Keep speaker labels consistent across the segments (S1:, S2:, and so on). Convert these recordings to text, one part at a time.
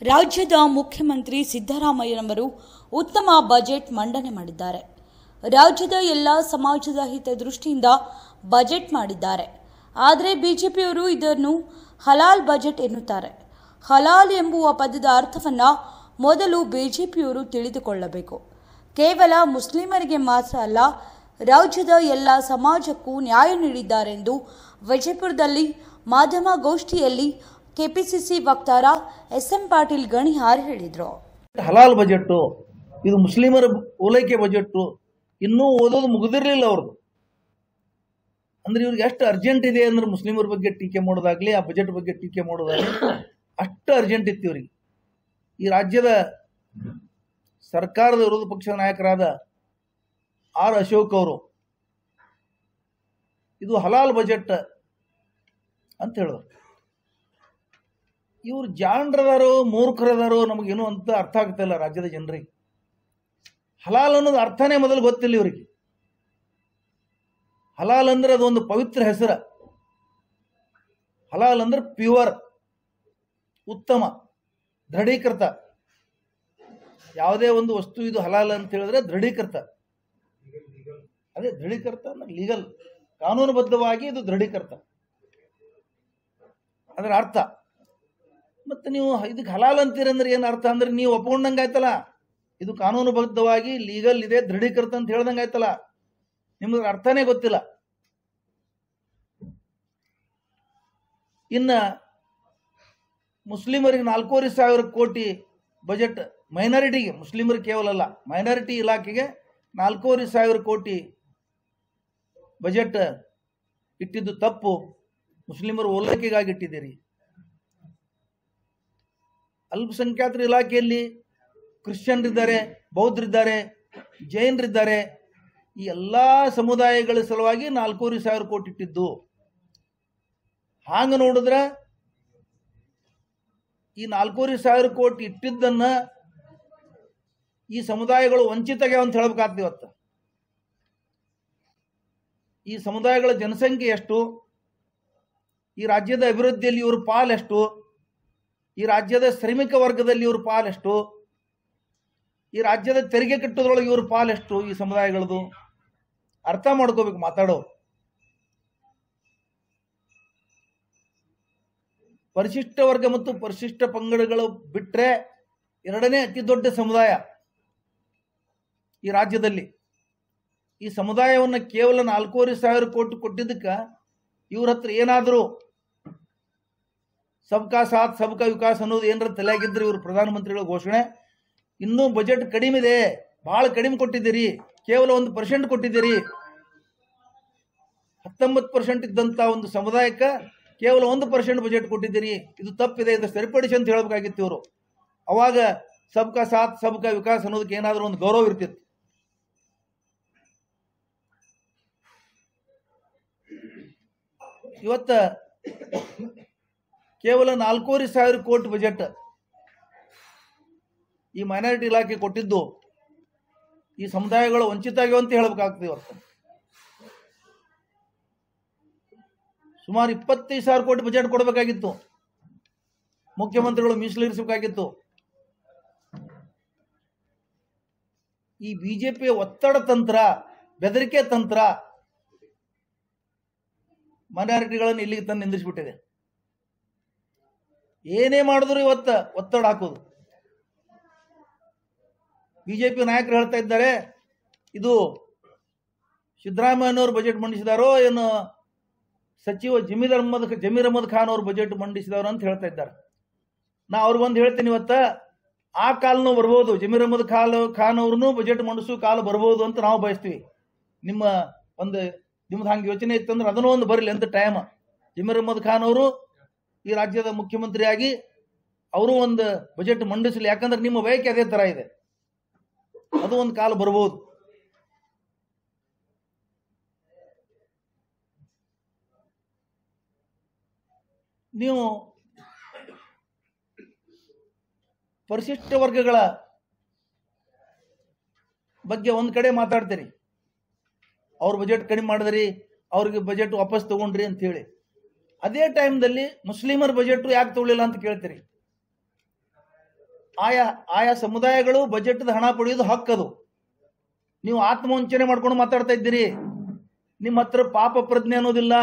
S1: ರಾಜ್ಯದ ಮುಖ್ಯಮಂತ್ರಿ ಸಿದ್ದರಾಮಯ್ಯನವರು ಉತ್ತಮ ಬಜೆಟ್ ಮಂಡನೆ ಮಾಡಿದ್ದಾರೆ. ರಾಜ್ಯದ ಎಲ್ಲ ಸಮಾಜದ ಹಿತದೃಷ್ಟಿಯಿಂದ ಬಜೆಟ್ ಮಾಡಿದ್ದಾರೆ. ಆದರೆ ಬಿಜೆಪಿಯವರು ಇದನ್ನು ಹಲಾಲ್ ಬಜೆಟ್ ಎನ್ನುತ್ತಾರೆ. ಹಲಾಲ್ ಎಂಬುವ ಪದದ ಅರ್ಥವನ್ನು ಮೊದಲು ಬಿಜೆಪಿಯವರು ತಿಳಿದುಕೊಳ್ಳಬೇಕು. ಕೇವಲ ಮುಸ್ಲಿಮರಿಗೆ ಮಾತ್ರ ಅಲ್ಲ, ರಾಜ್ಯದ ಎಲ್ಲ ಸಮಾಜಕ್ಕೂ ನ್ಯಾಯ ನೀಡಿದ್ದಾರೆಂದು ವಿಜಯಪುರದಲ್ಲಿ ಮಾಧ್ಯಮಗೋಷ್ಠಿಯಲ್ಲಿ ಕೆಪಿಸಿಸಿ ವಕ್ತಾರ ಎಸ್.ಎಂ. ಪಾಟೀಲ್ ಗಣಿಹಾರ್ ಹೇಳಿದರು.
S2: ಹಲಾಲ್ ಬಜೆಟ್ ಇದು ಮುಸ್ಲಿಮರ ಓಲೈಕೆ ಬಜೆಟ್ ಇನ್ನೂ ಓದೋದು ಮುಗಿದಿರಲಿಲ್ಲ ಅವ್ರದ್ದು. ಅಂದ್ರೆ ಇವ್ರಿಗೆ ಎಷ್ಟು ಅರ್ಜೆಂಟ್ ಇದೆ ಅಂದ್ರೆ ಮುಸ್ಲಿಮರ ಬಗ್ಗೆ ಟೀಕೆ ಮಾಡೋದಾಗ್ಲಿ, ಆ ಬಜೆಟ್ ಬಗ್ಗೆ ಟೀಕೆ ಮಾಡೋದಾಗ್ಲಿ ಅಷ್ಟು ಅರ್ಜೆಂಟ್ ಇತ್ತು ಇವರಿಗೆ. ಈ ರಾಜ್ಯದ ಸರ್ಕಾರದ ವಿರೋಧ ಪಕ್ಷದ ನಾಯಕರಾದ ಆರ್ ಅಶೋಕ್ ಅವರು ಇದು ಹಲಾಲ್ ಬಜೆಟ್ ಅಂತ ಹೇಳಿದ್ರು. ಇವ್ರು ಜಾಣರದಾರೋ ಮೂರ್ಖರದಾರೋ ನಮಗೇನು ಅಂತ ಅರ್ಥ ಆಗ್ತಾ ಇಲ್ಲ ರಾಜ್ಯದ ಜನರಿಗೆ. ಹಲಾಲ್ ಅನ್ನೋದು ಅರ್ಥನೇ ಮೊದಲು ಗೊತ್ತಿಲ್ಲ ಇವರಿಗೆ. ಹಲಾಲ್ ಅಂದ್ರೆ ಅದೊಂದು ಪವಿತ್ರ ಹೆಸರ. ಹಲಾಲ್ ಅಂದ್ರೆ ಪ್ಯೂರ್, ಉತ್ತಮ, ದೃಢೀಕೃತ. ಯಾವುದೇ ಒಂದು ವಸ್ತು ಇದು ಹಲಾಲ್ ಅಂತ ಹೇಳಿದ್ರೆ ದೃಢೀಕೃತ. ಅದೇ ದೃಢೀಕೃತ ಅಂದ್ರೆ ಲೀಗಲ್, ಕಾನೂನುಬದ್ಧವಾಗಿ ಇದು ದೃಢೀಕೃತ ಅದರ ಅರ್ಥ. ಮತ್ತೆ ನೀವು ಇದಕ್ಕೆ ಹಲಾಲ್ ಅಂತೀರಂದ್ರೆ ಏನು ಅರ್ಥ ಅಂದ್ರೆ ನೀವು ಒಪ್ಕೊಂಡಂಗೆ ಆಯ್ತಲ್ಲ, ಇದು ಕಾನೂನುಬದ್ಧವಾಗಿ ಲೀಗಲ್ ಇದೆ, ದೃಢೀಕೃತ ಅಂತ ಹೇಳ್ದಂಗೆ ಆಯ್ತಲ್ಲ. ನಿಮ್ಗೆ ಅರ್ಥನೇ ಗೊತ್ತಿಲ್ಲ. ಇನ್ನ ಮುಸ್ಲಿಮರಿಗೆ 4,500 ಕೋಟಿ ಬಜೆಟ್, ಮೈನಾರಿಟಿಗೆ, ಮುಸ್ಲಿಮರಿಗೆ ಕೇವಲ ಅಲ್ಲ, ಮೈನಾರಿಟಿ ಇಲಾಖೆಗೆ 4,500 ಕೋಟಿ ಬಜೆಟ್ ಇಟ್ಟಿದ್ದು ತಪ್ಪು. ಮುಸ್ಲಿಮರು ಓಲೈಕೆಗಾಗಿ ಇಟ್ಟಿದ್ದೀರಿ. ಅಲ್ಪಸಂಖ್ಯಾತರ ಇಲಾಖೆಯಲ್ಲಿ ಕ್ರಿಶ್ಚಿಯನ್ರಿದ್ದಾರೆ, ಬೌದ್ಧರಿದ್ದಾರೆ, ಜೈನರಿದ್ದಾರೆ. ಈ ಎಲ್ಲ ಸಮುದಾಯಗಳ ಸಲುವಾಗಿ 4,500 ಕೋಟಿ ಇಟ್ಟಿದ್ದು. ಹಾಂಗ ನೋಡಿದ್ರೆ ಈ 4,500 ಕೋಟಿ ಇಟ್ಟಿದ್ದನ್ನ ಈ ಸಮುದಾಯಗಳು ವಂಚಿತಗೆ ಅಂತ ಹೇಳ್ಬೇಕಾಗ್ತದೆ. ಇವತ್ತು ಈ ಸಮುದಾಯಗಳ ಜನಸಂಖ್ಯೆ ಎಷ್ಟು, ಈ ರಾಜ್ಯದ ಅಭಿವೃದ್ಧಿಯಲ್ಲಿ ಇವ್ರ ಪಾಲೆಷ್ಟು, ಈ ರಾಜ್ಯದ ಶ್ರಮಿಕ ವರ್ಗದಲ್ಲಿ ಇವ್ರ ಪಾಲೆಷ್ಟು, ಈ ರಾಜ್ಯದ ತೆರಿಗೆ ಕಟ್ಟೋದ್ರೊಳಗೆ ಇವ್ರ ಪಾಲೆಷ್ಟು, ಈ ಸಮುದಾಯಗಳದು ಅರ್ಥ ಮಾಡ್ಕೋಬೇಕು ಮಾತಾಡೋ. ಪರಿಶಿಷ್ಟ ವರ್ಗ ಮತ್ತು ಪರಿಶಿಷ್ಟ ಪಂಗಡಗಳು ಬಿಟ್ರೆ ಎರಡನೇ ಅತಿ ದೊಡ್ಡ ಸಮುದಾಯ ಈ ರಾಜ್ಯದಲ್ಲಿ. ಈ ಸಮುದಾಯವನ್ನು ಕೇವಲ 4,500 ಕೋಟಿ ಕೊಟ್ಟಿದ್ದಕ್ಕೆ ಇವ್ರ ಹತ್ರ ಏನಾದರೂ ಸಬ್ಕಾ ಸಾಥ್ ಸಬ್ಕಾ ವಿಕಾಸ್ ಅನ್ನೋದು ಏನಾರ ತಲೆಯಾಗಿದ್ರೆ ಇವರು ಪ್ರಧಾನಮಂತ್ರಿಗಳ ಘೋಷಣೆ. ಇನ್ನೂ ಬಜೆಟ್ ಕಡಿಮೆ ಇದೆ, ಬಹಳ ಕಡಿಮೆ ಕೊಟ್ಟಿದ್ದೀರಿ, ಕೇವಲ 1% ಕೊಟ್ಟಿದ್ದೀರಿ. 19% ಇದ್ದಂತ ಒಂದು ಸಮುದಾಯಕ್ಕೆ ಕೇವಲ 1% ಬಜೆಟ್ ಕೊಟ್ಟಿದ್ದೀರಿ. ಇದು ತಪ್ಪಿದೆ, ಇದು ಸರಿಪಡಿಸಿ ಅಂತ ಹೇಳಬೇಕಾಗಿತ್ತು ಇವರು. ಅವಾಗ ಸಬ್ಕಾ ಸಾಥ್ ಸಬ್ಕಾ ವಿಕಾಸ್ ಅನ್ನೋದಕ್ಕೆ ಏನಾದರೂ ಒಂದು ಗೌರವ ಇರ್ತಿತ್ತು. ಇವತ್ತ ಕೇವಲ 4,500 ಕೋಟಿ ಬಜೆಟ್ ಈ ಮೈನಾರಿಟಿ ಇಲಾಖೆ ಕೊಟ್ಟಿದ್ದು ಈ ಸಮುದಾಯಗಳು ವಂಚಿತ ಆಗಿವೆ ಅಂತ ಹೇಳಬೇಕಾಗ್ತದೆ. ಇವತ್ತು ಸುಮಾರು 25,000 ಕೋಟಿ ಬಜೆಟ್ ಕೊಡಬೇಕಾಗಿತ್ತು. ಮುಖ್ಯಮಂತ್ರಿಗಳು ಮೀಸಲಿರಿಸಬೇಕಾಗಿತ್ತು. ಈ ಬಿಜೆಪಿಯ ಒತ್ತಡ ತಂತ್ರ, ಬೆದರಿಕೆ ತಂತ್ರ ಮೈನಾರಿಟಿಗಳನ್ನು ಇಲ್ಲಿಗೆ ತಂದು ನಿಂದಿಸಿಬಿಟ್ಟಿದೆ. ಏನೇ ಮಾಡಿದ್ರು ಇವತ್ತು ಒತ್ತಡ ಹಾಕೋದು. ಬಿಜೆಪಿ ನಾಯಕರು ಹೇಳ್ತಾ ಇದ್ದಾರೆ, ಇದು ಸಿದ್ದರಾಮಯ್ಯನವರು ಬಜೆಟ್ ಮಂಡಿಸಿದಾರೋ ಏನು ಸಚಿವ ಜಮೀರ್ ಅಹಮದ್ ಖಾನ್ ಅವರು ಬಜೆಟ್ ಮಂಡಿಸಿದವರು ಅಂತ ಹೇಳ್ತಾ ಇದ್ದಾರೆ. ನಾ ಅವ್ರಿಗೊಂದು ಹೇಳ್ತೇನೆ, ಇವತ್ತ ಆ ಕಾಲನೂ ಬರ್ಬೋದು, ಜಮೀರ್ ಅಹಮದ್ ಖಾನ್ ಅವ್ರನ್ನೂ ಬಜೆಟ್ ಮಂಡಿಸೋ ಕಾಲ ಬರ್ಬೋದು ಅಂತ ನಾವು ಬಯಸ್ತೀವಿ. ನಿಮ್ದು ಹಂಗೆ ಯೋಚನೆ ಇತ್ತಂದ್ರೆ ಅದನ್ನೂ ಒಂದು ಬರಲಿ ಅಂತ ಟೈಮ್. ಜಮೀರ್ ಅಹಮದ್ ಖಾನ್ ಅವರು ಈ ರಾಜ್ಯದ ಮುಖ್ಯಮಂತ್ರಿಯಾಗಿ ಅವರು ಒಂದು ಬಜೆಟ್ ಮಂಡಿಸಲಿ. ಯಾಕಂದ್ರೆ ನಿಮ್ಮ ಬಯಕೆ ಅದೇ ತರ ಇದೆ, ಅದು ಒಂದು ಕಾಲ ಬರ್ಬೋದು. ನೀವು ಪರಿಶಿಷ್ಟ ವರ್ಗಗಳ ಬಗ್ಗೆ ಒಂದ್ ಕಡೆ ಮಾತಾಡ್ತೀರಿ, ಅವ್ರ ಬಜೆಟ್ ಕಡಿಮೆ ಮಾಡಿದ್ರಿ, ಅವ್ರಿಗೆ ಬಜೆಟ್ ವಾಪಸ್ ತಗೊಂಡ್ರಿ ಅಂತ ಹೇಳಿ. ಅದೇ ಟೈಮ್ದಲ್ಲಿ ಮುಸ್ಲಿಮರ ಬಜೆಟ್ ಯಾಕೆ ತಗೊಳ್ಳಿಲ್ಲ ಅಂತ ಕೇಳ್ತೀರಿ. ಆಯಾ ಸಮುದಾಯಗಳು ಬಜೆಟ್ದ ಹಣ ಪಡೆಯೋದು ಹಕ್ಕದು. ನೀವು ಆತ್ಮವಂಚನೆ ಮಾಡ್ಕೊಂಡು ಮಾತಾಡ್ತಾ ಇದ್ದೀರಿ. ನಿಮ್ಮ ಹತ್ರ ಪಾಪ ಪ್ರಜ್ಞೆ ಅನ್ನೋದಿಲ್ಲ,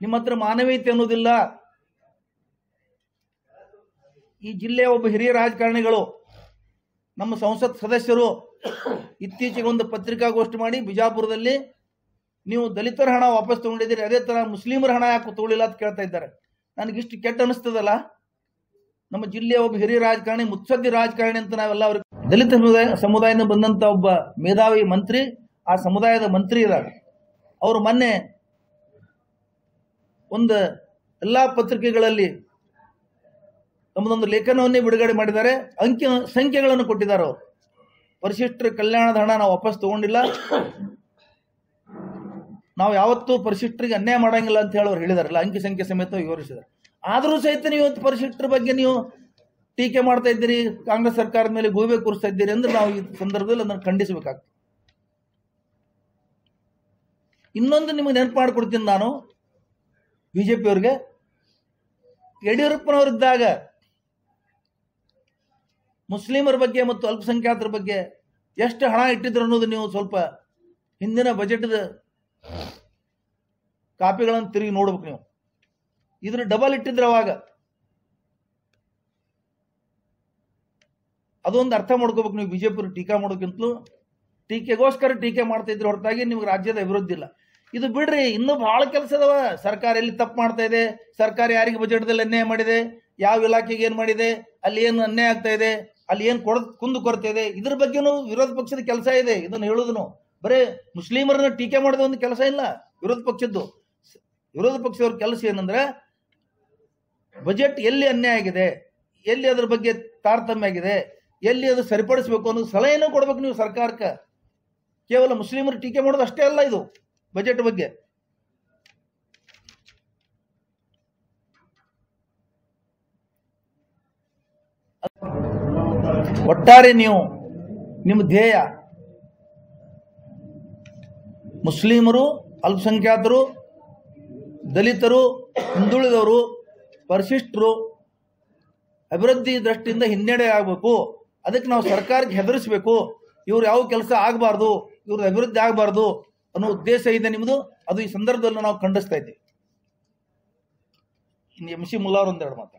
S2: ನಿಮ್ಮ ಹತ್ರ ಮಾನವೀಯತೆ ಅನ್ನೋದಿಲ್ಲ. ಈ ಜಿಲ್ಲೆಯ ಒಬ್ಬ ಹಿರಿಯ ರಾಜಕಾರಣಿಗಳು, ನಮ್ಮ ಸಂಸತ್ ಸದಸ್ಯರು ಇತ್ತೀಚೆಗೆ ಒಂದು ಪತ್ರಿಕಾಗೋಷ್ಠಿ ಮಾಡಿ ಬಿಜಾಪುರದಲ್ಲಿ ನೀವು ದಲಿತರ ಹಣ ವಾಪಸ್ ತಗೊಂಡಿದ್ದೀರಿ, ಅದೇ ತರ ಮುಸ್ಲಿಮರ ಹಣ ಯಾಕೆ ತಗೊಳ್ಳಿಲ್ಲ ಅಂತ ಕೇಳ್ತಾ ಇದ್ದಾರೆ. ನನಗಿಷ್ಟು ಕೆಟ್ಟ ಅನಿಸ್ತದಲ್ಲ. ನಮ್ಮ ಜಿಲ್ಲೆಯ ಒಬ್ಬ ಹಿರಿಯ ರಾಜಕಾರಣಿ, ಮುತ್ಸದ್ದಿ ರಾಜಕಾರಣಿ ಅಂತ ನಾವೆಲ್ಲ ಅವ್ರಿಗೆ, ದಲಿತ ಸಮುದಾಯದಿಂದ ಬಂದಂತ ಒಬ್ಬ ಮೇಧಾವಿ ಮಂತ್ರಿ, ಆ ಸಮುದಾಯದ ಮಂತ್ರಿ ಇದ್ದಾರೆ. ಅವರು ಮೊನ್ನೆ ಒಂದು ಎಲ್ಲಾ ಪತ್ರಿಕೆಗಳಲ್ಲಿ ತಮ್ಮದೊಂದು ಲೇಖನವನ್ನೇ ಬಿಡುಗಡೆ ಮಾಡಿದ್ದಾರೆ. ಸಂಖ್ಯೆಗಳನ್ನು ಕೊಟ್ಟಿದ್ದಾರೆ. ಅವರು ಪರಿಶಿಷ್ಟರ ಕಲ್ಯಾಣದ ಹಣ ನಾವು ವಾಪಸ್ ತಗೊಂಡಿಲ್ಲ, ನಾವು ಯಾವತ್ತೂ ಪರಿಶಿಷ್ಟರಿಗೆ ಅನ್ಯಾಯ ಮಾಡಂಗಿಲ್ಲ ಅಂತ ಹೇಳಿ ಅವ್ರು ಹೇಳಿದಾರಲ್ಲ, ಅಂಕಿ ಸಂಖ್ಯೆ ಸಮೇತ ವಿವರಿಸಿದ್ದಾರೆ. ಆದರೂ ಸಹಿತ ನೀವು ಇವತ್ತು ಪರಿಶಿಷ್ಟರ ಬಗ್ಗೆ ನೀವು ಟೀಕೆ ಮಾಡ್ತಾ ಇದ್ದೀರಿ, ಕಾಂಗ್ರೆಸ್ ಸರ್ಕಾರದ ಮೇಲೆ ಗೂಬೆ ಕೂರಿಸ್ತಾ ಇದ್ದೀರಿ ಅಂದ್ರೆ ನಾವು ಈ ಸಂದರ್ಭದಲ್ಲಿ ಅದನ್ನು ಖಂಡಿಸಬೇಕಾಗ್ತದೆ. ಇನ್ನೊಂದು ನಿಮಗೆ ನೆನಪು ಮಾಡಿಕೊಡ್ತೀನಿ ನಾನು, ಬಿಜೆಪಿಯವ್ರಿಗೆ. ಯಡಿಯೂರಪ್ಪನವರಿದ್ದಾಗ ಮುಸ್ಲಿಮರ ಬಗ್ಗೆ ಮತ್ತು ಅಲ್ಪಸಂಖ್ಯಾತರ ಬಗ್ಗೆ ಎಷ್ಟು ಹಣ ಇಟ್ಟಿದ್ರು ಅನ್ನೋದು ನೀವು ಸ್ವಲ್ಪ ಹಿಂದಿನ ಬಜೆಟ್ದ ಕಾಪಿಗಳನ್ನು ತಿರುಗಿ ನೋಡ್ಬೇಕು. ನೀವು ಇದ್ರ ಡಬಲ್ ಇಟ್ಟಿದ್ರು ಅವಾಗ. ಅದೊಂದು ಅರ್ಥ ಮಾಡ್ಕೋಬೇಕು ನೀವು. ಬಿಜೆಪಿ ಟೀಕಾ ಮಾಡೋಕ್ಕಿಂತಲೂ ಟೀಕೆಗೋಸ್ಕರ ಟೀಕೆ ಮಾಡ್ತಾ ಇದ್ರೆ ಹೊರತಾಗಿ ನಿಮ್ಗೆ ರಾಜ್ಯದ ಅಭಿವೃದ್ಧಿ ಇಲ್ಲ. ಇದು ಬಿಡ್ರಿ, ಇನ್ನೂ ಬಹಳ ಕೆಲಸ ಅದಾವ. ಸರ್ಕಾರ ಎಲ್ಲಿ ತಪ್ಪು ಮಾಡ್ತಾ ಇದೆ, ಸರ್ಕಾರ ಯಾರಿಗೆ ಬಜೆಟ್ದಲ್ಲಿ ಅನ್ಯಾಯ ಮಾಡಿದೆ, ಯಾವ ಇಲಾಖೆಗೆ ಏನ್ ಮಾಡಿದೆ, ಅಲ್ಲಿ ಏನು ಅನ್ಯಾಯ ಆಗ್ತಾ ಇದೆ, ಅಲ್ಲಿ ಏನು ಕುಂದು ಕೊರತೆ ಇದೆ, ಇದ್ರ ಬಗ್ಗೆನೂ ವಿರೋಧ ಪಕ್ಷದ ಕೆಲಸ ಇದೆ. ಇದನ್ನು ಹೇಳುದನು ಬರೇ ಮುಸ್ಲಿಮರನ್ನ ಟೀಕೆ ಮಾಡೋದು ಒಂದು ಕೆಲಸ ಇಲ್ಲ ವಿರೋಧ ಪಕ್ಷದ್ದು. ವಿರೋಧ ಪಕ್ಷದವ್ರ ಕೆಲಸ ಏನಂದ್ರೆ ಬಜೆಟ್ ಎಲ್ಲಿ ಅನ್ಯಾಯ ಆಗಿದೆ, ಎಲ್ಲಿ ಅದ್ರ ಬಗ್ಗೆ ತಾರತಮ್ಯ ಆಗಿದೆ, ಎಲ್ಲಿ ಅದು ಸರಿಪಡಿಸಬೇಕು ಅನ್ನೋದು ಸಲಹೆನೂ ಕೊಡ್ಬೇಕು ನೀವು ಸರ್ಕಾರಕ್ಕೆ. ಕೇವಲ ಮುಸ್ಲಿಮರು ಟೀಕೆ ಮಾಡೋದು ಅಷ್ಟೇ ಅಲ್ಲ ಇದು ಬಜೆಟ್ ಬಗ್ಗೆ. ಒಟ್ಟಾರೆ ನೀವು ನಿಮ್ಮ ಧ್ಯೇಯ ಮುಸ್ಲಿಮರು, ಅಲ್ಪಸಂಖ್ಯಾತರು, ದಲಿತರು, ಹಿಂದುಳಿದವರು, ಪರಿಶಿಷ್ಟರು ಅಭಿವೃದ್ಧಿ ದೃಷ್ಟಿಯಿಂದ ಹಿನ್ನಡೆ ಆಗಬೇಕು. ಅದಕ್ಕೆ ನಾವು ಸರ್ಕಾರಕ್ಕೆ ಹೆದರಿಸಬೇಕು, ಇವ್ರು ಯಾವ ಕೆಲಸ ಆಗಬಾರ್ದು, ಇವ್ರ ಅಭಿವೃದ್ಧಿ ಆಗಬಾರ್ದು ಅನ್ನೋ ಉದ್ದೇಶ ಇದೆ ನಿಮ್ಮದು. ಅದು ಈ ಸಂದರ್ಭದಲ್ಲಿ ನಾವು ಖಂಡಿಸ್ತಾ ಇದ್ದೀವಿ. ಇನ್ನು MC ಮುಲ್ಲಾ ಅವರು ಒಂದೆರಡು ಮಾತು.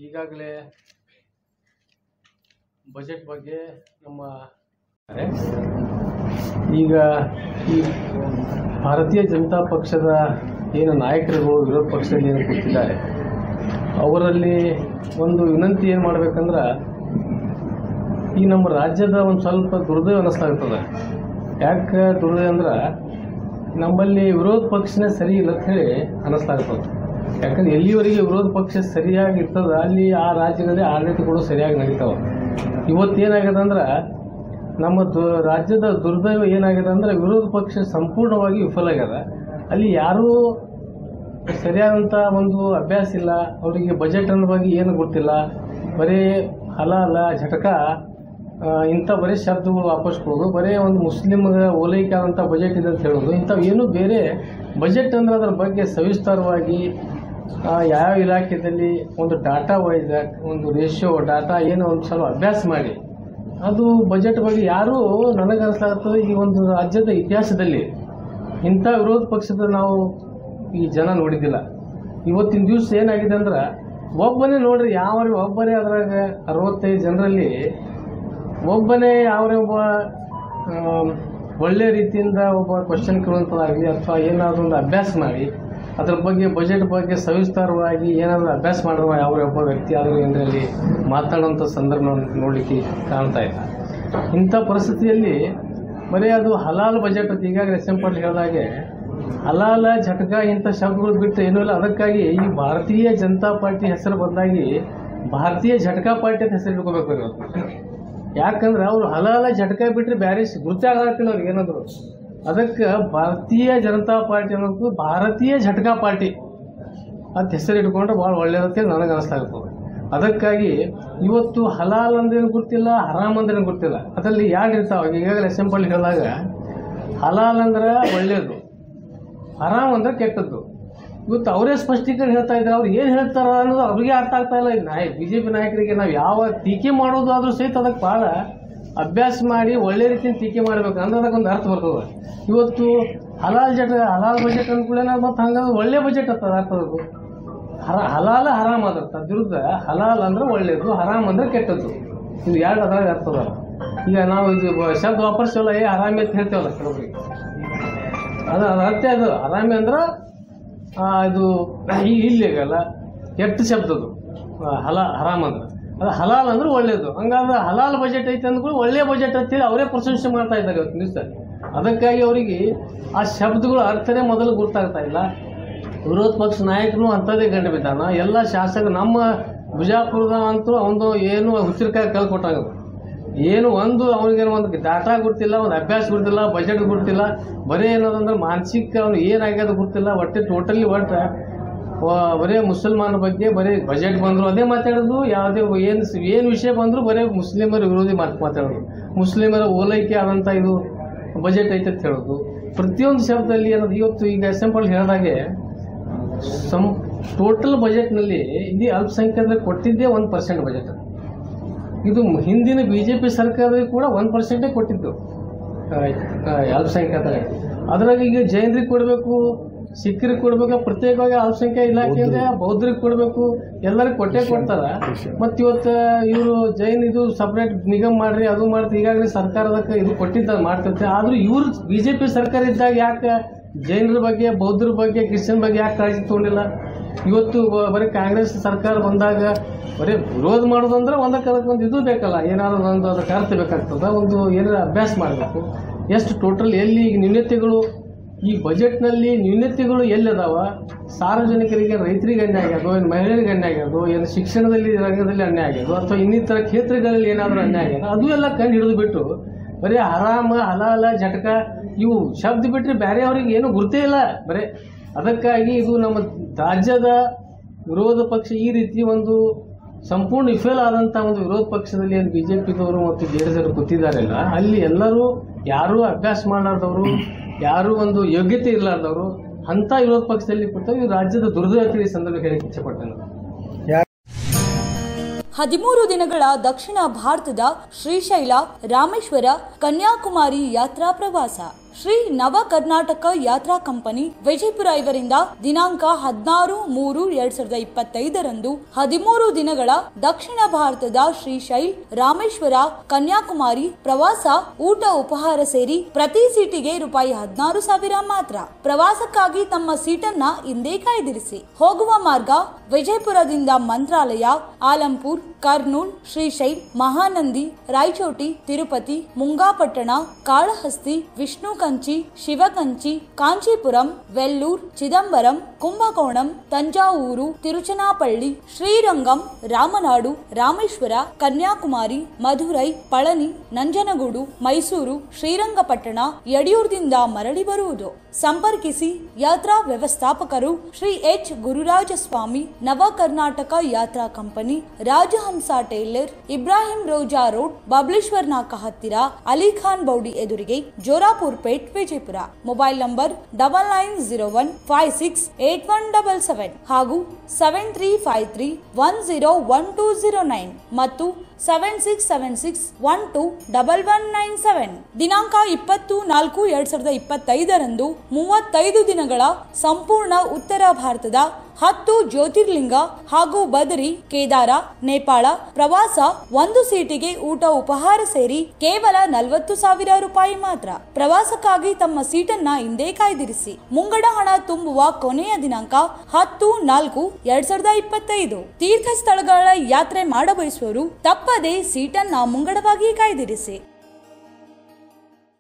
S3: ಈಗಾಗಲೇ ಬಜೆಟ್ ಬಗ್ಗೆ ನಮ್ಮ ಈಗ ಈ ಭಾರತೀಯ ಜನತಾ ಪಕ್ಷದ ಏನು ನಾಯಕರುಗಳು ವಿರೋಧ ಪಕ್ಷದಲ್ಲಿ ಏನು ಕೂತಿದ್ದಾರೆ ಅವರಲ್ಲಿ ಒಂದು ವಿನಂತಿ ಏನು ಮಾಡಬೇಕಂದ್ರೆ, ಈ ನಮ್ಮ ರಾಜ್ಯದ ಒಂದು ಸ್ವಲ್ಪ ದುರ್ದೈವ ಅನ್ನಿಸ್ತಾಗ್ತದೆ. ಯಾಕೆ ದುರ್ದೈವ ಅಂದ್ರೆ ನಮ್ಮಲ್ಲಿ ವಿರೋಧ ಪಕ್ಷನೇ ಸರಿ ಇಲ್ಲ ಅಂತ ಹೇಳಿ ಅನ್ನಿಸ್ತಾಗ್ತದೆ. ಯಾಕಂದ್ರೆ ಎಲ್ಲಿವರೆಗೆ ವಿರೋಧ ಪಕ್ಷ ಸರಿಯಾಗಿ ಇರ್ತದೆ ಅಲ್ಲಿ ಆ ರಾಜ್ಯದಲ್ಲಿ ಆಡಳಿತಗಳು ಸರಿಯಾಗಿ ನಡೀತಾವೆ. ಇವತ್ತೇನಾಗಿದೆ ಅಂದ್ರೆ ನಮ್ಮ ರಾಜ್ಯದ ದುರ್ದೈವ ಏನಾಗಿದೆ ಅಂದ್ರೆ ವಿರೋಧ ಪಕ್ಷ ಸಂಪೂರ್ಣವಾಗಿ ವಿಫಲ ಆಗ್ಯದ. ಅಲ್ಲಿ ಯಾರೂ ಸರಿಯಾದಂಥ ಒಂದು ಅಭ್ಯಾಸ ಇಲ್ಲ, ಅವರಿಗೆ ಬಜೆಟ್ ಅನ್ನೋ ಬಗ್ಗೆ ಏನು ಗೊತ್ತಿಲ್ಲ. ಬರೀ ಹಲಾಲ ಝಟಕ ಇಂಥ ಬರೀ ಶಬ್ದಗಳು ವಾಪಸ್ ಕೊಡೋದು, ಬರೀ ಒಂದು ಮುಸ್ಲಿಮ್ಗೆ ಓಲೈಕೆ ಆದಂಥ ಬಜೆಟ್ ಇದೆ ಅಂತ ಹೇಳೋದು, ಇಂಥವು ಏನು ಬೇರೆ ಬಜೆಟ್ ಅಂದ್ರೆ ಅದರ ಬಗ್ಗೆ ಸವಿಸ್ತಾರವಾಗಿ ಯಾವ ಇಲಾಖೆಯಲ್ಲಿ ಒಂದು ಡಾಟಾ ವೈಸ್ ಒಂದು ರೇಷಿಯೋ ಡಾಟಾ ಏನೋ ಒಂದು ಸ್ವಲ್ಪ ಅಭ್ಯಾಸ ಮಾಡಿ ಅದು ಬಜೆಟ್ ಬಗ್ಗೆ ಯಾರೂ ನನಗನ್ನಿಸ್ಲಾಗ್ತದೆ ಈ ಒಂದು ರಾಜ್ಯದ ಇತಿಹಾಸದಲ್ಲಿ ಇಂಥ ವಿರೋಧ ಪಕ್ಷದ ನಾವು ಈ ಜನ ನೋಡಿದ್ದಿಲ್ಲ. ಇವತ್ತಿನ ದಿವಸ ಏನಾಗಿದೆ ಅಂದ್ರೆ ಒಬ್ಬನೇ ನೋಡ್ರಿ, ಒಬ್ಬನೇ ಅದ್ರಾಗ 65 ಜನರಲ್ಲಿ ಒಬ್ಬನೇ ಯಾವರೇ ಒಬ್ಬ ಒಳ್ಳೆ ರೀತಿಯಿಂದ ಒಬ್ಬ ಕ್ವಶನ್ ಕೇಳುವಂಥದ್ದಾಗಲಿ ಅಥವಾ ಏನಾದರೂ ಒಂದು ಅಭ್ಯಾಸ ಮಾಡಿ ಅದ್ರ ಬಗ್ಗೆ ಬಜೆಟ್ ಬಗ್ಗೆ ಸವಿಸ್ತಾರವಾಗಿ ಏನಾದರೂ ಅಭ್ಯಾಸ ಮಾಡುವ ಯಾವ ಒಬ್ಬ ವ್ಯಕ್ತಿ ಆದರೂ ಇದರಲ್ಲಿ ಮಾತಾಡುವಂಥ ಸಂದರ್ಭ ನೋಡಲಿಕ್ಕೆ ಕಾಣ್ತಾ ಇಲ್ಲ. ಇಂಥ ಪರಿಸ್ಥಿತಿಯಲ್ಲಿ ಬರೀ ಅದು ಹಲಾಲ್ ಬಜೆಟ್ ಅಂತ ಈಗಾಗಲೇ ಎಸ್ ಎಂ ಪಾಟೀಲ್ ಹೇಳಿದಾಗೆ ಹಲಾಲ ಝಟಕ ಇಂಥ ಶಬ್ದಗಳು ಬಿಟ್ಟು ಏನೂ ಇಲ್ಲ. ಅದಕ್ಕಾಗಿ ಈ ಭಾರತೀಯ ಜನತಾ ಪಾರ್ಟಿ ಹೆಸರು ಬದಲಾಗಿ ಭಾರತೀಯ ಝಟಕಾ ಪಾರ್ಟಿ ಅಂತ ಹೆಸರು ಇಟ್ಕೋಬೇಕು ಇವತ್ತು. ಯಾಕಂದ್ರೆ ಅವರು ಹಲಾಲ ಝಟಕ ಬಿಟ್ಟರೆ ಬೇರೆ ಗುರುತೇ ಆಗತ್ತಿಲ್ಲ ಅವ್ರಿಗೆ ಏನಾದ್ರು. ಅದಕ್ಕೆ ಭಾರತೀಯ ಜನತಾ ಪಾರ್ಟಿ ಅನ್ನೋದು ಭಾರತೀಯ ಝಟಕಾ ಪಾರ್ಟಿ ಅಂತ ಹೆಸರು ಇಟ್ಕೊಂಡ್ರೆ ಭಾಳ ಒಳ್ಳೆಯದಂತೆ ನನಗೆ ಅನಿಸ್ತಾ ಇರ್ತದೆ. ಅದಕ್ಕಾಗಿ ಇವತ್ತು ಹಲಾಲ್ ಅಂದ್ರೇನು ಗೊತ್ತಿಲ್ಲ, ಹರಾಮ್ ಅಂದ್ರೇನು ಗೊತ್ತಿಲ್ಲ. ಅದರಲ್ಲಿ ಯಾರು ಇರ್ತಾವೆ. ಈಗಾಗಲೇ ಎಸ್ ಎಂ ಪಾಟೀಲ್ ಹೇಳಿದಾಗ ಹಲಾಲ್ ಅಂದ್ರೆ ಒಳ್ಳೇದು, ಹರಾಮ್ ಅಂದ್ರೆ ಕೆಟ್ಟದ್ದು. ಇವತ್ತು ಅವರೇ ಸ್ಪಷ್ಟೀಕರಣ ಹೇಳ್ತಾ ಇದ್ದಾರೆ. ಅವ್ರು ಏನು ಹೇಳ್ತಾರ ಅನ್ನೋದು ಅವ್ರಿಗೆ ಅರ್ಥ ಆಗ್ತಾ ಇಲ್ಲ. ಬಿಜೆಪಿ ನಾಯಕರಿಗೆ ನಾವು ಯಾವ ಟೀಕೆ ಮಾಡೋದು ಆದ್ರೂ ಸಹಿತ ಅದಕ್ಕೆ ಭಾಳ ಅಭ್ಯಾಸ ಮಾಡಿ ಒಳ್ಳೆ ರೀತಿಯಿಂದ ಟೀಕೆ ಮಾಡ್ಬೇಕು ಅಂದ್ರೆ ಅದಕ್ಕೊಂದು ಅರ್ಥ ಬರ್ತದೆ. ಇವತ್ತು ಹಲಾಲ್ ಬಜೆಟ್ ಅಂದ್ಕೂಡ ಮತ್ತೆ ಹಂಗಂದ್ರೆ ಒಳ್ಳೆ ಬಜೆಟ್ ಆಗ್ತದ ಅರ್ಥದ್ದು. ಹಲಾಲ ಹರಾಮ್ ಅದರ್ಥ ವಿರುದ್ಧ ಹಲಾಲ್ ಅಂದ್ರೆ ಒಳ್ಳೇದು, ಹರಾಮ್ ಅಂದ್ರೆ ಕೆಟ್ಟದ್ದು. ಇದು ಎರಡು ಅದ್ರಾಗ ಅರ್ಥದ. ಈಗ ನಾವು ಇದು ಶಬ್ದ ವಾಪರ್ಸಲ್ಲ, ಹರಾಮಿ ಅಂತ ಹೇಳ್ತೇವಲ್ಲ ಕೆಲವರಿಗೆ, ಅದು ಅರ್ಥ. ಅದು ಹರಾಮಿ ಅಂದ್ರೆ ಇದು ಇಲ್ಲಿಗಲ್ಲ ಕೆಟ್ಟ ಶಬ್ದದು. ಹರಾಮ್ ಅಂದ್ರೆ ಅದು ಹಲಾಲ್ ಅಂದ್ರೆ ಒಳ್ಳೇದು. ಹಂಗಾದ್ರೆ ಹಲಾಲ್ ಬಜೆಟ್ ಐತೆ ಅಂದ್ರೂ ಒಳ್ಳೆ ಬಜೆಟ್ ಅಂತೇಳಿ ಅವರೇ ಪ್ರಶಂಸೆ ಮಾಡ್ತಾ ಇದ್ದಾರೆ ಇವತ್ತು ನಿಲ್ಸ. ಅದಕ್ಕಾಗಿ ಅವರಿಗೆ ಆ ಶಬ್ದಗಳು ಅರ್ಥನೇ ಮೊದಲು ಗೊತ್ತಾಗ್ತಾ ಇಲ್ಲ. ವಿರೋಧ ಪಕ್ಷ ನಾಯಕನು ಅಂಥದ್ದೇ ಗಂಡು ಬಿದ್ದಾನ. ಎಲ್ಲ ಶಾಸಕರು ನಮ್ಮ ಬಿಜಾಪುರದ ಅಂತೂ ಅವನು ಏನು ಹುಚ್ಚರಿಕಾಯಿ ಕಲ್ಕೊಟ್ಟಾಗ ಏನು ಅವನಿಗೇನು ಒಂದು ಡಾಟಾ ಗೊತ್ತಿಲ್ಲ, ಒಂದು ಅಭ್ಯಾಸ ಗೊತ್ತಿಲ್ಲ, ಬಜೆಟ್ ಗೊತ್ತಿಲ್ಲ. ಬರೀ ಏನದಂದ್ರೆ ಮಾನಸಿಕ ಅವನು ಏನಾಗ್ಯದ ಗೊತ್ತಿಲ್ಲ. ಟೋಟಲಿ ಬರೀ ಮುಸಲ್ಮಾನ ಬಗ್ಗೆ ಬರೀ ಬಜೆಟ್ ಬಂದ್ರು ಅದೇ ಮಾತಾಡೋದು. ಯಾವುದೇ ಏನು ವಿಷಯ ಬಂದ್ರು ಬರೀ ಮುಸ್ಲಿಮರ ವಿರೋಧಿ ಮಾತಾಡೋದು. ಮುಸ್ಲಿಮರ ಓಲೈಕೆ ಆದಂಥ ಇದು ಬಜೆಟ್ ಐತೆ ಅಂತ ಹೇಳೋದು. ಪ್ರತಿಯೊಂದು ಶಬ್ದದಲ್ಲಿ ಅನ್ನೋದು ಇವತ್ತು ಈಗ ಎಕ್ಸಾಂಪಲ್ ಹೇಳಿದಾಗೆ ಟೋಟಲ್ ಬಜೆಟ್ನಲ್ಲಿ ಇದು ಅಲ್ಪಸಂಖ್ಯಾತರಿಗೆ ಕೊಟ್ಟಿದ್ದೇ 1% ಬಜೆಟ್. ಇದು ಹಿಂದಿನ ಬಿಜೆಪಿ ಸರ್ಕಾರದಲ್ಲಿ ಕೂಡ 1% ಕೊಟ್ಟಿದ್ದು ಅಲ್ಪಸಂಖ್ಯಾತರಿಗೆ. ಅದ್ರಾಗ ಈಗ ಜೈನರಿಗೆ ಕೊಡಬೇಕು, ಸಿಖ್ಖರಿಗೆ ಕೊಡಬೇಕು, ಪ್ರತ್ಯೇಕವಾಗಿ ಅಲ್ಪಸಂಖ್ಯಾತ ಇಲಾಖೆಯಿಂದ ಬೌದ್ಧರಿಗೆ ಕೊಡಬೇಕು, ಎಲ್ಲರಿಗೆ ಕೊಟ್ಟೇ ಕೊಡ್ತಾರ. ಮತ್ತು ಇವತ್ತು ಇವರು ಜೈನ್ ಇದು ಸಪ್ರೇಟ್ ನಿಗಮ್ ಮಾಡ್ರಿ, ಅದು ಮಾಡ್ರಿ, ಈಗಾಗಲೇ ಸರ್ಕಾರದಕ್ಕೆ ಇದು ಕೊಟ್ಟಿದ್ದ ಮಾಡ್ತಿರ್ತಾರೆ. ಆದ್ರೂ ಇವ್ರು ಬಿಜೆಪಿ ಸರ್ಕಾರ ಇದ್ದಾಗ ಯಾಕೆ ಜೈನರ ಬಗ್ಗೆ, ಬೌದ್ಧರ ಬಗ್ಗೆ, ಕ್ರಿಶ್ಚಿಯನ್ ಬಗ್ಗೆ ಯಾಕೆ ಕಾಳಜಿ ತಗೊಂಡಿಲ್ಲ? ಇವತ್ತು ಬರೀ ಕಾಂಗ್ರೆಸ್ ಸರ್ಕಾರ ಬಂದಾಗ ಬರೀ ವಿರೋಧ ಮಾಡೋದಂದ್ರೆ ಅದಕ್ಕೊಂದು ಇದು ಬೇಕಲ್ಲ, ಏನಾದ್ರು ಒಂದು ಅದಕ್ಕೆ ಅರ್ಥ ಬೇಕಾಗ್ತದ, ಒಂದು ಏನಾದ್ರು ಅಭ್ಯಾಸ ಮಾಡಬೇಕು. ಎಷ್ಟು ಟೋಟಲ್ ಎಲ್ಲಿ ಈಗ ನ್ಯೂನತೆಗಳು, ಈ ಬಜೆಟ್ನಲ್ಲಿ ನ್ಯೂನತೆಗಳು ಎಲ್ಲಿದಾವ? ಸಾರ್ವಜನಿಕರಿಗೆ, ರೈತರಿಗೆ ಅನ್ಯಾಯ ಆಗ್ಯದೋ, ಏನು ಮಹಿಳೆಯರಿಗೆ ಅನ್ಯಾಯ ಆಗ್ಯದೋ, ಏನು ಶಿಕ್ಷಣದಲ್ಲಿ ರಂಗದಲ್ಲಿ ಅನ್ಯಾಯ ಆಗ್ಯದೋ, ಅಥವಾ ಇನ್ನಿತರ ಕ್ಷೇತ್ರಗಳಲ್ಲಿ ಏನಾದರೂ ಅನ್ಯಾಯ ಆಗ್ಯದ, ಅದು ಎಲ್ಲ ಕಂಡು ಹಿಡಿದು ಬಿಟ್ಟು ಬರೀ ಹರಾಮ, ಹಲಾಲ, ಜಟಕ ಇವು ಶಬ್ದ ಬಿಟ್ಟರೆ ಬೇರೆ ಅವ್ರಿಗೆ ಏನು ಗುರ್ತೇ ಇಲ್ಲ ಬರೀ. ಅದಕ್ಕಾಗಿ ಇದು ನಮ್ಮ ರಾಜ್ಯದ ವಿರೋಧ ಪಕ್ಷ ಈ ರೀತಿ ಒಂದು ಸಂಪೂರ್ಣ ವಿಫಲ ಆದಂಥ ಒಂದು ವಿರೋಧ ಪಕ್ಷದಲ್ಲಿ ಏನು ಬಿಜೆಪಿದವರು ಮತ್ತು ಜೆಡಿಎಸ್ ಕೂತಿದ್ದಾರಲ್ಲ, ಅಲ್ಲಿ ಎಲ್ಲರೂ ಯಾರೂ ಅಭ್ಯಾಸ ಮಾಡಲಾರ್ದವರು, ಯಾರೂ ಒಂದು ಯೋಗ್ಯತೆ ಇರಲಾರ್ದವರು ಅಂಥ ವಿರೋಧ ಪಕ್ಷದಲ್ಲಿ ಕೂತಾಗ ಈ ರಾಜ್ಯದ ದುರ್ದೈವ ಸಂದರ್ಭ ಹೇಳಕ್ಕೆ ಇಚ್ಛೆಪಟ್ಟೆ.
S1: 13 ದಿನಗಳ ದಕ್ಷಿಣ ಭಾರತದ ಶ್ರೀಶೈಲ, ರಾಮೇಶ್ವರ, ಕನ್ಯಾಕುಮಾರಿ ಯಾತ್ರಾ ಪ್ರವಾಸ. ಶ್ರೀ ನವ ಕರ್ನಾಟಕ ಯಾತ್ರಾ ಕಂಪನಿ ವಿಜಯಪುರ ಇವರಿಂದ ದಿನಾಂಕ 16/3/2025 13 ದಿನಗಳ ದಕ್ಷಿಣ ಭಾರತದ ಶ್ರೀಶೈಲ್, ರಾಮೇಶ್ವರ, ಕನ್ಯಾಕುಮಾರಿ ಪ್ರವಾಸ. ಊಟ ಉಪಹಾರ ಸೇರಿ ಪ್ರತಿ ಸೀಟಿಗೆ ₹16,000 ಮಾತ್ರ. ಪ್ರವಾಸಕ್ಕಾಗಿ ತಮ್ಮ ಸೀಟನ್ನ ಇಂದೇ ಕಾಯ್ದಿರಿಸಿ. ಹೋಗುವ ಮಾರ್ಗ ವಿಜಯಪುರದಿಂದ ಮಂತ್ರಾಲಯ, ಆಲಂಪುರ್, ಕರ್ನೂಲ್, ಶ್ರೀಶೈಲ್, ಮಹಾನಂದಿ, ರಾಯಚೋಟಿ, ತಿರುಪತಿ, ಮುಂಗಾಪಟ್ಟಣ, ಕಾಳಹಸ್ತಿ, ವಿಷ್ಣುಕಂಚಿ, ಶಿವಕಂಚಿ, ಕಾಂಚೀಪುರಂ, ವೆಲ್ಲೂರ್, ಚಿದಂಬರಂ, ಕುಂಭಕೋಣಂ, ತಂಜಾವೂರು, ತಿರುಚನಾಪಳ್ಳಿ, ಶ್ರೀರಂಗಂ, ರಾಮನಾಡು, ರಾಮೇಶ್ವರ, ಕನ್ಯಾಕುಮಾರಿ, ಮಧುರೈ, ಪಳನಿ, ನಂಜನಗೂಡು, ಮೈಸೂರು, ಶ್ರೀರಂಗಪಟ್ಟಣ, ಯಡಿಯೂರದಿಂದ ಮರಳಿ ಬರುವುದು. ಸಂಪರ್ಕಿಸಿ. ಯಾತ್ರಾ ವ್ಯವಸ್ಥಾಪಕರು ಶ್ರೀ ಎಚ್ ಗುರುರಾಜಸ್ವಾಮಿ, ನವ ಕರ್ನಾಟಕ ಯಾತ್ರಾ ಕಂಪನಿ, ರಾಜಹಂಸ ಟೇಲರ್, ಇಬ್ರಾಹಿಂ ರೋಜಾ ರೋಡ್, ಬಬಲೇಶ್ವರ್ ನಾಕ ಹತ್ತಿರ, ಅಲಿಖಾನ್ ಬೌಡಿ ಎದುರಿಗೆ, Jorapur plate, Vijayapura. Mobile number 9901568177 ಹಾಗೂ 7353101209 ಮತ್ತು 7676121197. ದಿನಾಂಕ 20/4/2025 35 ದಿನಗಳ ಸಂಪೂರ್ಣ ಉತ್ತರ ಭಾರತದ 10 ಜ್ಯೋತಿರ್ಲಿಂಗ ಹಾಗೂ ಬದರಿ, ಕೇದಾರ, ನೇಪಾಳ ಪ್ರವಾಸ. 1 ಸೀಟಿಗೆ ಊಟ ಉಪಹಾರ ಸೇರಿ ಕೇವಲ ₹40,000 ಮಾತ್ರ. ಪ್ರವಾಸಕ್ಕಾಗಿ ತಮ್ಮ ಸೀಟನ್ನ ಇಂದೇ ಕಾಯ್ದಿರಿಸಿ. ಮುಂಗಡ ಹಣ ತುಂಬುವ ಕೊನೆಯ ದಿನಾಂಕ 10/4/2025. ತೀರ್ಥ ಸ್ಥಳಗಳ ಯಾತ್ರೆ ಮಾಡಬಯಸುವವರು ತಪ್ಪದೇ ಸೀಟನ್ನ ಮುಂಗಡವಾಗಿ ಕಾಯ್ದಿರಿಸಿ.